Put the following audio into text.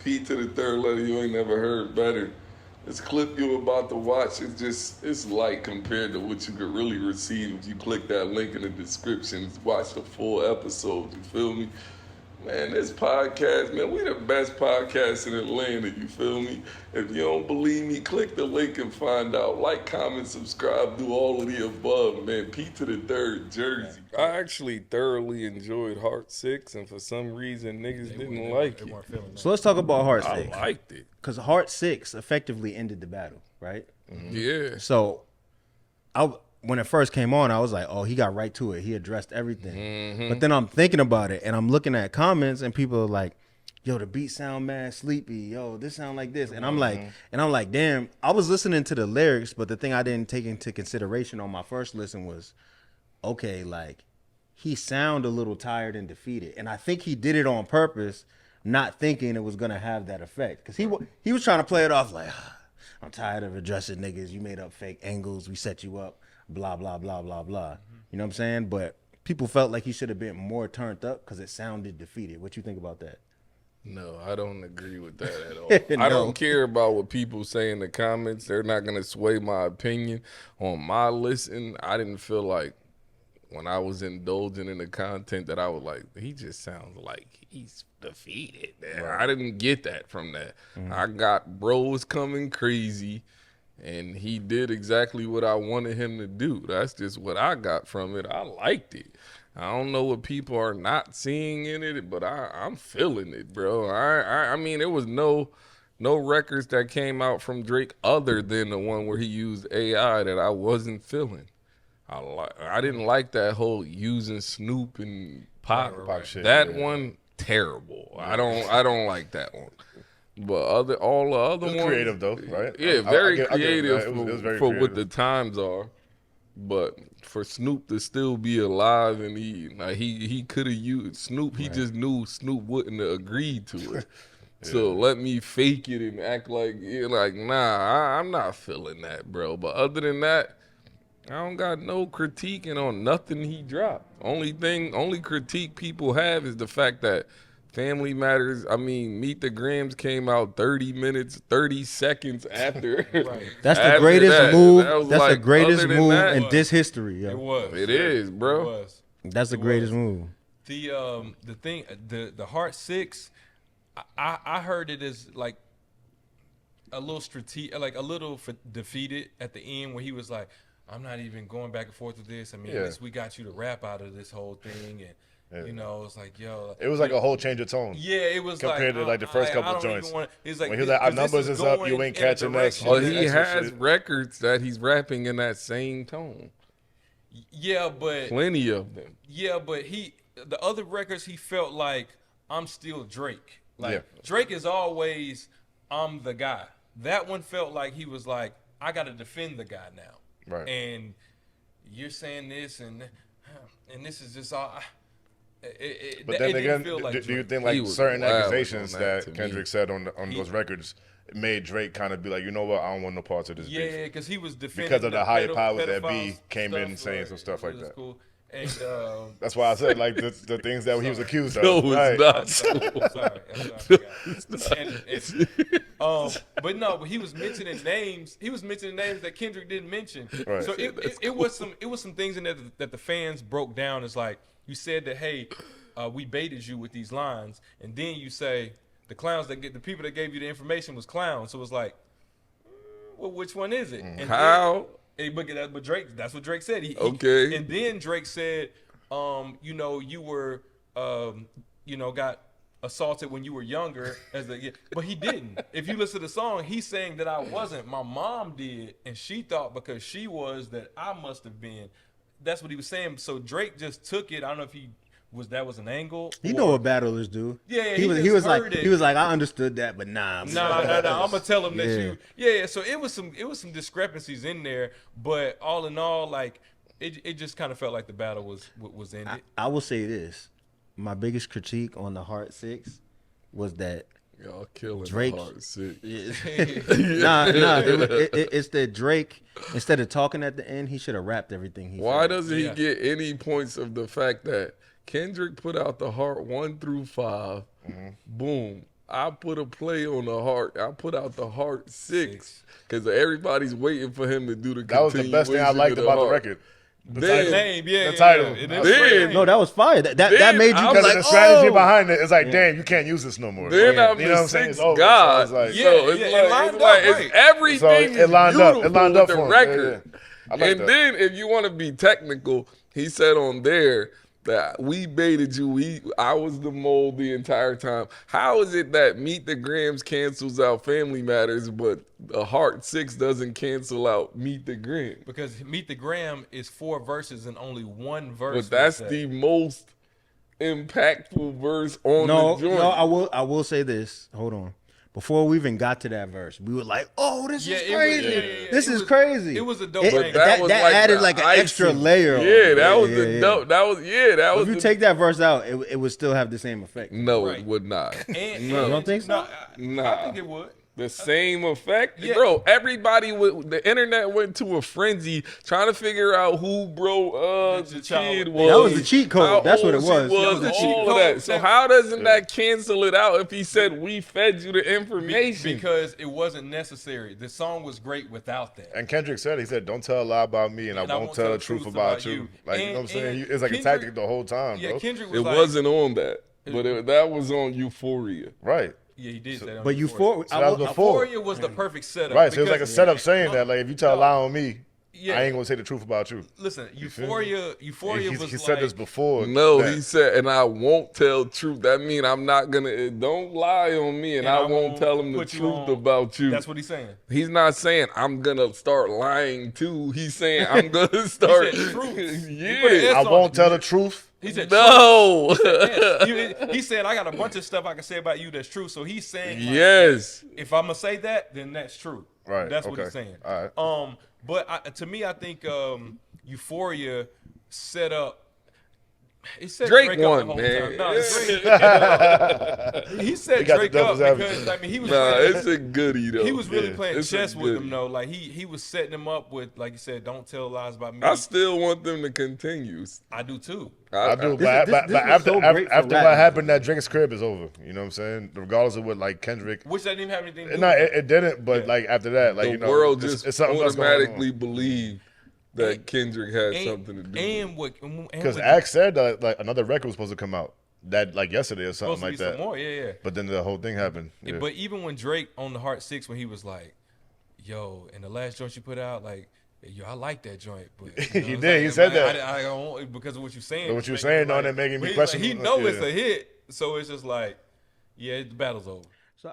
P to the third letter, you ain't never heard better. This clip you about to watch is it's light compared to what you could really receive if you click that link in the description and watch the full episode, you feel me? Man, this podcast, man, we the best podcast in Atlanta, you feel me? If you don't believe me, click the link and find out. Like, comment, subscribe, do all of the above, man. P to the third, Jersey. I actually thoroughly enjoyed Heart 6, and for some reason, niggas didn't like it. So let's talk about Heart 6. I liked it. Because Heart 6 effectively ended the battle, right? Mm-hmm. Yeah. So when it first came on, I was like, oh, he got right to it. He addressed everything. Mm-hmm. But then I'm thinking about it, and I'm looking at comments, and people are like, yo, the beat sound mad sleepy. Yo, this sound like this. And I'm like, damn, I was listening to the lyrics, but the thing I didn't take into consideration on my first listen was, okay, like, he sound a little tired and defeated. And I think he did it on purpose, not thinking it was going to have that effect. Because he was trying to play it off like, I'm tired of addressing niggas. You made up fake angles. We set you up. Blah, blah, blah, blah, blah. You know what I'm saying? But people felt like he should have been more turned up because it sounded defeated. What you think about that? No, I don't agree with that at all. No. I don't care about what people say in the comments. They're not going to sway my opinion. On my listen, I didn't feel like when I was indulging in the content that I was like, he just sounds like he's defeated. Right. I didn't get that from that. Mm-hmm. I got bros coming crazy. And he did exactly what I wanted him to do. That's just what I got from it. I liked it. I don't know what people are not seeing in it, but I'm feeling it, bro. I mean, there was no records that came out from Drake other than the one where he used AI that I wasn't feeling. I didn't like that whole using Snoop and Pac shit. That one, terrible. Yeah. I don't like that one. But all the other ones, creative though, right? Yeah, very creative it was very for creative. what the times are. But for Snoop to still be alive and he could have used Snoop, he just knew Snoop wouldn't have agreed to it. Yeah. So let me fake it and act like nah, I'm not feeling that, bro. But other than that, I don't got no critiquing on nothing he dropped. Only critique people have is the fact that Family Matters, Meet the Grams came out 30 seconds after. Right. That's the greatest move. That's the greatest move in this history. Yo. It was. It is, bro. It was. That's the greatest move. The Heart 6, I heard it as like a little strategic, like a little defeated at the end where he was like, I'm not even going back and forth with this. We got you to rap out of this whole thing. And you know, it's like, yo. It was like a whole change of tone. Yeah, it was compared to like the first couple of joints. He's like, when he was like, our numbers is up, you ain't catching us. Well, he has records that he's rapping in that same tone. Yeah, but plenty of them. Yeah, but the other records, he felt like I'm still Drake. Like Drake is always I'm the guy. That one felt like he was like, I got to defend the guy now. Right. And you're saying this and this is just all. But then again, do you think like certain accusations that Kendrick said on those records made Drake kind of be like, you know what, I don't want no parts of this beef? Yeah, because he was defending because of the higher powers that be came in saying some stuff like that. Cool. And, that's why I said like the things that he was accused of. No, it's not. I'm sorry. But no, but he was mentioning names. He was mentioning names that Kendrick didn't mention. Right. So it was some things in there that the fans broke down. It's like, you said that, hey, we baited you with these lines, and then you say the people that gave you the information was clowns. So it was like, well, which one is it? And how? But Drake, that's what Drake said. Okay. And then Drake said, you were, got assaulted when you were younger, but he didn't. If you listen to the song, he's saying that I wasn't. My mom did, and she thought because she was that I must have been. That's what he was saying. So Drake just took it. I don't know if that was an angle. You know what battlers do. Yeah, he was like, I understood that, but nah. No. I'm gonna tell him that you. Yeah. So it was some discrepancies in there, but all in all, like it just kind of felt like the battle was ended. I will say this: my biggest critique on the Heart 6 was that y'all killing Drake. The Heart 6. It's that Drake, instead of talking at the end, he should have rapped everything. Why doesn't he get any points of the fact that Kendrick put out the Heart 1 through 5, boom, I put a play on the heart. I put out the heart 6 because everybody's waiting for him to do the. That was the best thing I liked about the record. The name, the title. No, that was fire. That made you because like, the strategy behind it is like, damn, you can't use this no more. Then I'm the sixth god. So it's everything is beautiful with the record. And then if you want to be technical, he said on there that we baited you. I was the mole the entire time. How is it that Meet the Grams cancels out Family Matters, but a Heart 6 doesn't cancel out Meet the Gram? Because Meet the Gram is 4 verses and only 1 verse. But that's the most impactful verse on the joint. No, I will say this. Hold on. Before we even got to that verse, we were like, "Oh, this is crazy! This is crazy!" It was a dope. That added like an extra layer. Yeah, that was the dope. That was If you take that verse out, it would still have the same effect. No, it would not. No, don't think so. No, I think it would. The same effect, bro. Everybody the internet went to a frenzy trying to figure out who the kid was. That was the cheat code. That's what it was. So how doesn't that cancel it out if he said we fed you the information? Because it wasn't necessary. The song was great without that. And Kendrick said, don't tell a lie about me, and I won't tell the truth about you. Like, you know what I'm saying? It's like a tactic the whole time, bro. Kendrick was wasn't on that, but that was on Euphoria. Right. Yeah, he did say that. But Euphoria was the perfect setup. Right, so it was like a setup saying that, like, if you tell a lie on me, I ain't gonna say the truth about you. Listen, Euphoria was he said this before. No, he said, and I won't tell truth. That means I'm not gonna. Don't lie on me, and I won't tell him the truth about you. That's what he's saying. He's not saying I'm gonna start lying too. He's saying I'm gonna start. He said truth. Yeah, I won't tell the truth. He said no. He said I got a bunch of stuff I can say about you that's true. So he's saying yes. If I'm gonna say that, then that's true. Right. That's what he's saying. All right. But to me, I think Euphoria set up. He set Drake won, man. No, he set Drake up because he was. It's a goodie though. He was really playing chess with him though. Like he was setting him up with, like you said, don't tell lies about me. I still want them to continue. I do too. I do, but after what happened at Drake's crib is over. You know what I'm saying? Regardless of what like Kendrick, which that didn't have anything to do. No, it didn't. But like after that, like the world just automatically believed that Kendrick had something to do with it. Because Axe said that like another record was supposed to come out that like yesterday or something like that. Some more, yeah. But then the whole thing happened. Yeah. But even when Drake on the Heart 6, when he was like, "Yo," and the last joint you put out, like, "Yo, I like that joint," but he did. He said that I don't because of what you're saying. But what you're saying on it making me question. He know it's a hit, so it's just like, yeah, the battle's over. So